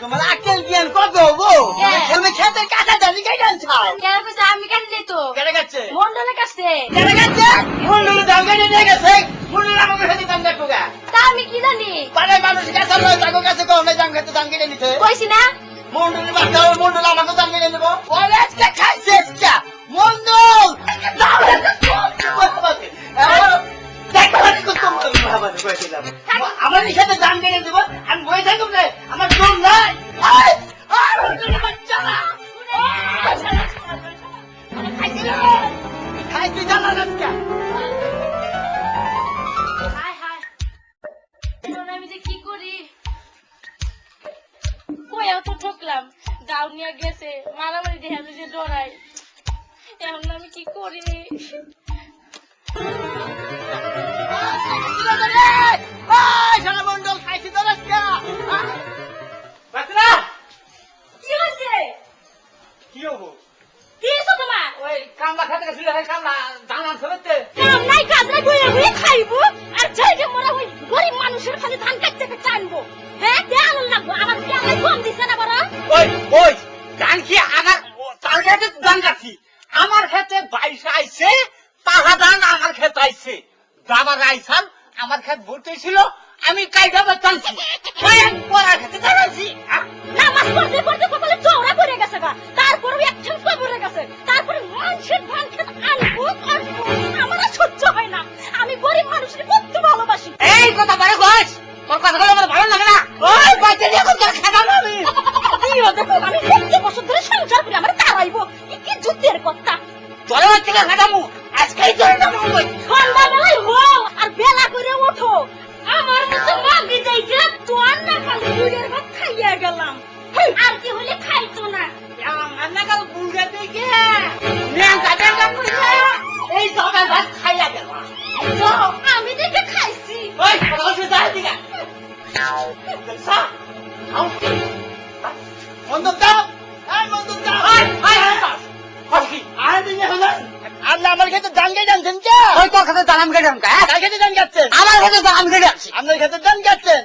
তোমার আক্কেল জ্ঞান কত গো? তুমি খেতে কাটা জানি কেন ছাও? আমি কাটলে তো কেটে গেছে মন্ডলের কাছে কেটে গেছে মুন্ডুর দাম কেটে নিয়ে গেছে মুন্ডুর আমাকে খেতে দাম দেখো গা তা আমি কি জানি পাড়ায় মানুষ কাছে লয় তাকে কাছে কম দাম খেতে দাম কেটে নিতে কইছি না মুন্ডুর বাচ্চা মুন্ডুর আমাকে দাম কেটে নেবো ওরে আজকে খাইছে আজকে মুন্ডুল আমার সাথে দাম কেটে দেবো আমি বই থাকুন না আমার জোর নাই খাইতে জানা যাচ্ছে হায় হায় এখন আমি যে কি করি কইও তো ঠকলাম দাও নিয়ে গেছে মারামারি দেখে আমি যে ডরাই এখন আমি কি করি মন্ডল খাইছি তো কি হয়েছে কি হবো কি হয়েছে তোমার ওই কামলা খেতে গেছিল কামলা দান ফেলতে কাম নাই কাজ নাই বইয়া বইয়া খাইবো আর যাই যে মোরা ওই গরিব মানুষের খালি ধান কাটতে টানবো হ্যাঁ দেয়াল লাগবো আমার দেয়াল কম দিছে না বড় ওই ওই ধান কি আমার তার খেতে ধান কাটছি আমার খেতে বাইশে আইছে তাহা ধান আমার খেতে আইছে যাবার আইসান আমার খেত ভর্তি ছিল আমি কাইটা বাঁচাচ্ছি পড়ার খেতে দাঁড়াচ্ছি নামাজ পড়তে পড়তে কপালে চওড়া পড়ে গেছে গা তারপরে একজন পড়ে গেছে তারপরে মানুষের ধান খেত আনবো আমার আর সহ্য হয় না আমি গরিব মানুষের কত ভালোবাসি এই কথা বারে কইস তোর কথাগুলো আমার ভালো লাগে না ওই বাচ্চা দিয়ে কোন খেতাম আমি কি হতে পারে আমি 50 বছর ধরে সংসার করি আমার তারাইবো কি যুদ্ধের কথা তোর হচ্ছে খেতামু আজকেই তোর নাম হই সন্ধ্যাবেলায় হও আর বেলা করে ওঠো আমার মতো মাগি যাইছে তোর না খালি দুধের ভাত খাইয়া গেলাম আর কি হলে খাইতো না আমরা কাল বুঝে দেখে নেঙ্গা কইছে এই সবাই ভাত খাইয়া গেল তো আমি দেখে খাইছি ওই কথা শুনতে দিগা দেখছা আউ মন্দপ দাও এই মন্দপ দাও আই কি আর দিনে হলো আল্লাহ আমার কাছে দান কে জানছেন কে ওই তোর কাছে দান আমি কেন কার কাছে দান যাচ্ছেন আমার কাছে দান আমি যাচ্ছি আপনার কাছে দান যাচ্ছেন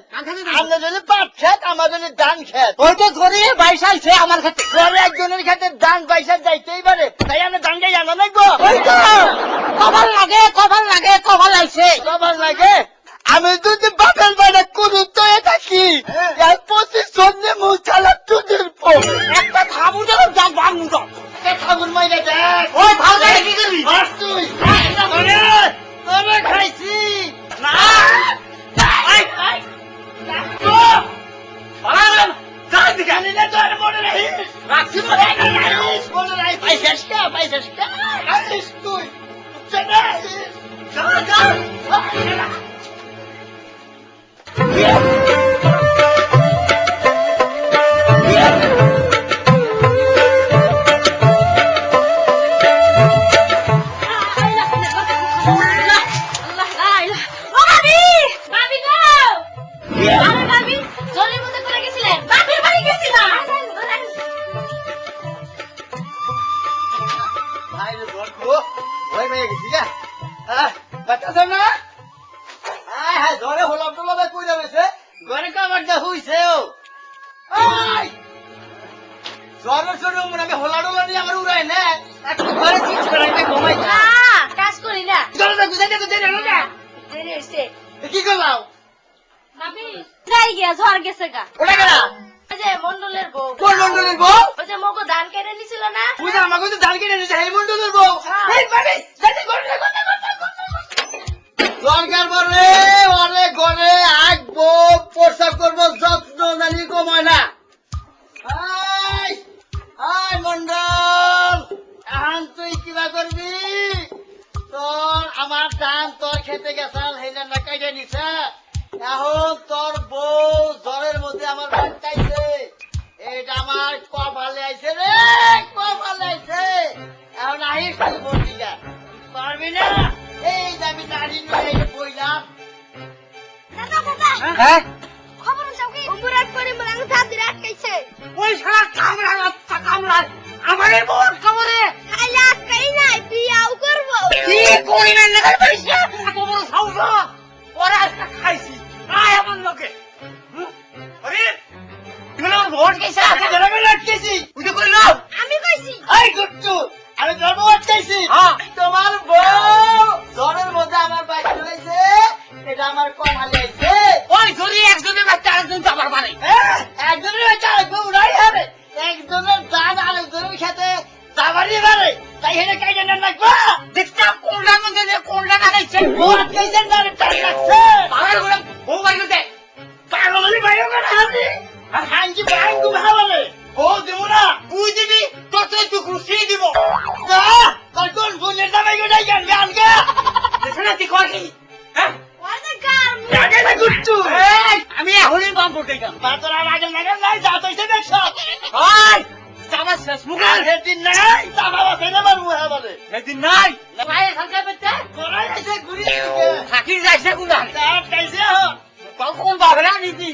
আপনার যদি পাট খেত আমার যদি দান খেত ওই তো ধরে বাইশাইছে আমার কাছে ধরে একজনের কাছে দান পয়সা যাইতেই পারে তাই আমরা দান কে জানো না গো ওই তো কপাল লাগে কপাল আইছে কপাল লাগে আমি যদি বাপের বাড়ি কুরু তো থাকি এই 25 জনে মুছালা তুদের পর একটা খাবু দাও যা ভাঙু দাও ঠাকুর মাইনে দেখ ওই ভাগে কি করবি মার তুই তোরে খাইছি না আই আই তো বালাম যাই দিগানি না তোর মনে রাখি রাখছি মনে রাখি পয়সা আইস তুই চলে যা কি করলাম যাই গিয়া ঝড় গেছে গা ওটা গেলা ওই যে মন্ডলের বউ কোন মন্ডলের বউ ওই যে মগো ধান কেটে নিছিল না পূজা আমাকে তো ধান কেটে নিছে এই মন্ডলের বউ এই বাড়ি যাতে করতে দরকার বলে ওরে ঘরে আসবো প্রসাব করবো যত্ন নানি কমায় না আই মন্ডল এখন তুই কিবা করবি তোর আমার ধান তোর খেতে গেছাল হেনা না কাইটে নিছে এখন তোর বউ জ্বরের মধ্যে আমার বাচ্চাইছে এটা আমার কপালে আইছে রে কপালে আইছে এখন আহিস তুই বলবি না পারবি না এই দাবি দাঁড়িয়ে নিয়ে বইলাম হ্যাঁ খবর চাও কি উপরাট করে মলাং ধান আটকাইছে ওই শালা কামড়া আমার বোন খবরে আইলা আটকাই নাই বিয়াও করব কি করি না না পারিস না এত বড় সাহস ওরা আজকে খাইছি আটকাইছে আমি আটকেছি উঠে কইল আমি কইছি এই গুট্টু আমি ধর্ম আটকাইছি হ্যাঁ। তোমার বউ জ্বরের মধ্যে আমার বাইক চলেছে এটা আমার কমালে আইছে ওই ধরি একজনের বাচ্চা আরেকজন চাবার পারে একজনের বাচ্চা আরেকজন উড়াই হবে একজনের দান আরেকজনের সাথে যাবারই পারে তাই হেনে কাইটা না লাগবা দেখতাম কোনটার মধ্যে যে কোনটা না খাইছে বউ আটকাইছেন না টান লাগছে পাগল করে বউ বাড়ি করতে পাগলি বাইও করে হাবি হাঙ্গি বাঙ্গু ভাবলে বউ দেবো না তুই দিবি তোর তো টুকরো সেই দিব না তোর কোন ফুলের দামে গোটাই গান গান গা দেখে না তুই কর কি হ্যাঁ ওই যে গার লাগে না গুট্টু এই, আমি এখনই বাম করতে গেলাম বাতরা লাগে না নাই যা তৈছে দেখছ ওই চাবার শেষ মুখে সেদিন নাই তামা বাসে না মারবো হ্যাঁ বলে সেদিন নাই পায়ে খালকা পেতে কোরাই আছে ঘুরি দিকে থাকি যাইছে কোনা তার কাইছে হ তখন বাবরা নিতি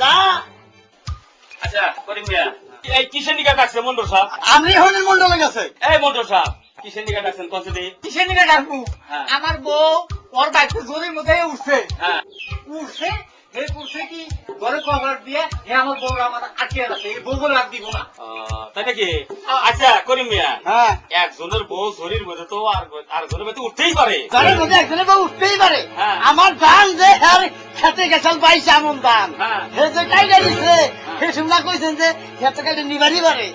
যা আচ্ছা করিম মিয়া এই কিসের নিকা ডাকছে মন্ডল সাহেব আমি হনের মন্ডলে গেছে এই মন্ডল সাহেব কিসের নিকা ডাকছেন কত দি কিসের নিকে ডাকবো হ্যাঁ। আমার বউ ওর বাইকটা জোরের মধ্যে উঠছে হ্যাঁ উঠছে এই করছে কি ঘরে কভার দিয়ে আমার বউ আমার আটকে আছে এই বউ লাগ দিব না তাই নাকি আচ্ছা করিম মিয়া হ্যাঁ একজনের বউ শরীর মধ্যে তো আর জনের মধ্যে উঠতেই পারে ঘরের মধ্যে একজনের বউ উঠতেই পারে হ্যাঁ। আমার দান যে আর খেতে গেছাল পাইছে এমন দান হ্যাঁ। হে যে কাইটা দিছে হে শুনলা কইছেন যে খেতে কাইটা নিবারই পারে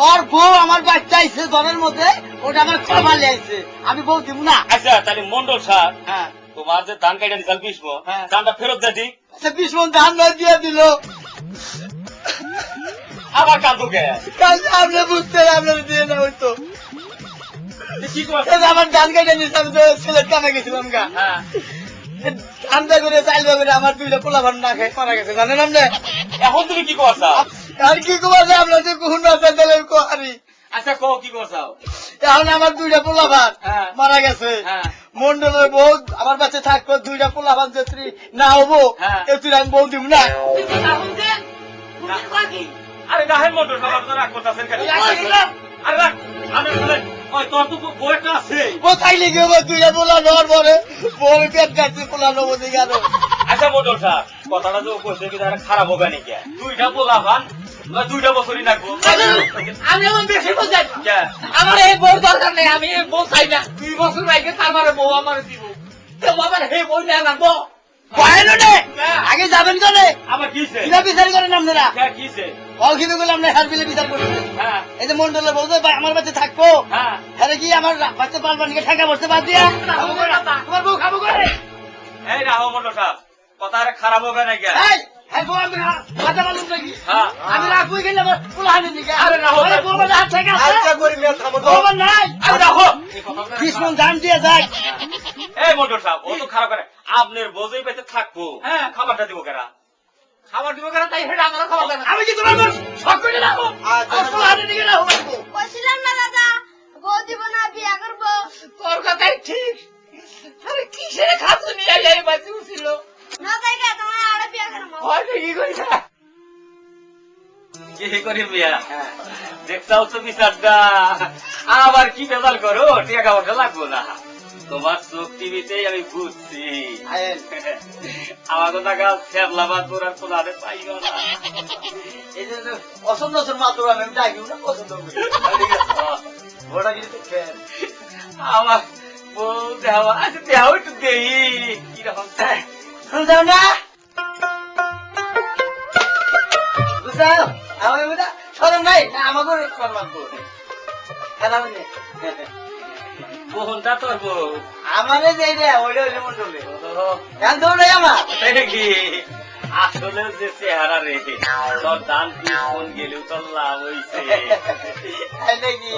ওর বউ আমার বাচ্চা আইছে ঘরের মধ্যে ওটা আমার কমালে আইছে আমি বউ দিব না আচ্ছা তাহলে মন্ডল সাহেব হ্যাঁ তোমার যে ধান কাইটা নিচাল বিষ্ম হ্যাঁ। ধানটা ফেরত দেয় ঠিক সে 20 মণ ধান নয় দিয়ে দিল আবার কান্দো কে কাল আপনি বুঝতে আপনার দিয়ে না হইতো কি করছে এই যে আমার ধান কাইটা নিছে আমি তো সিলেট কামে গেছিলাম গা হ্যাঁ ঠান্ডা করে চাইল করে আমার দুইটা পোলা ভান না খেয়ে মারা গেছে জানেন আপনি এখন তুমি কি করছো আর কি কমাছে আপনার যে কোন রাস্তা দিলেন কোহারি আচ্ছা কো কি করছো এখন আমার দুইটা পোলা ভান হ্যাঁ। মারা গেছে হ্যাঁ। মন্ডলের বউ আমার কাছে থাকবো দুইটা পোলা ভান যদি না হবো হ্যাঁ। তুই আমি বউ দিব না আরে রাহেন মন্ডল সাহেব আপনারা রাগ করতেছেন কেন আরে রাখ আমি বলে ওই তোর তো বউ একটা আছে কোথায় লিখে দুইটা পোলা নেওয়ার পরে বউ পেট কাটছে পোলা নেবো দিকে আরো আচ্ছা মন্ডল সাহেব কথাটা তো কইছে কি তারা খারাপ হবে নাকি দুইটা পোলা ভান দুইটা বছরই লাগবো আমি এখন বেশি বলছি কে? আমার এই বউ দরকার নেই আমি এই বউ চাই না 2 বছর লাগে তারপরে বউ আমার দিব তো আমার হে বউ না লাগবো কয়েন আগে যাবেন করে আবার কিছে কিনা বিচার করেন আপনারা কে কিছে ফল কিন্তু করলে আপনার হার বিলে বিচার করবেন হ্যাঁ এই যে মন্ডলের বউ যে আমার বাচ্চা থাকবো হ্যাঁ আরে কি আমার বাচ্চা পালবানিকে ঠেকা বসতে বাদ দিয়া তোমার বউ খাবো করে এই রাহো মন্ডল সাহেব কথা আর খারাপ হবে নাকি এই এই বউ আমি বাচ্চা পালুম নাকি হ্যাঁ আমি রাখবই গেলে আমার পুলাহানি দিকে আরে রাহো বউ আমার হাত থেকে আছে আচ্ছা করি মেয়ে থামো বউ আমার নাই আরে রাহো 20 মণ ধান দিয়ে যায় এই মন্ডল সাহেব ও তো খারাপ করে আপনার বোঝেই পেতে থাকবো হ্যাঁ। খাবারটা দিব কেনা খাবার দিব কেন তাই হেটা আমার খাবার দেন আমি কি তোমার বউ সব করে রাখবো আচ্ছা। আর পুলাহানি দিকে রাখবো কইছিলাম না দাদা বউ দিব না বিয়া করবো তোর কথাই ঠিক আরে কিসের খাতু নিয়ে এই বাচ্চা ছিল না তাই কে তোমার আরে বিয়া করবো হয়তো কি কইছ কি করি মিয়া দেখতাও তো বিচারটা আবার কি বেজাল করো টাকা পয়সা লাগবো না তোমার চোখ টিভিতেই আমি বুঝছি আমার কথা গাছ ফেরলাবাদ তোর আর তোলারে পাইও না এই যে পছন্দ আছে মাত্র আমি ডাকি না পছন্দ করি ওটা কিন্তু ফের আমার বউ দেওয়া আচ্ছা দেওয়া একটু দেই কিরকম শুনছাও না বুঝছাও আমার বুঝা সরম নাই না আমাকে সম্মান করবে খেলা মানে কোনটা তোর বউ আমারে যে রে ওইটা হইলে মন্ডলে গান তো নাই আমার কি আসলে যে চেহারা রে তোর দান কি ফোন গেলেও তোর লাভ হইছে তাই নাকি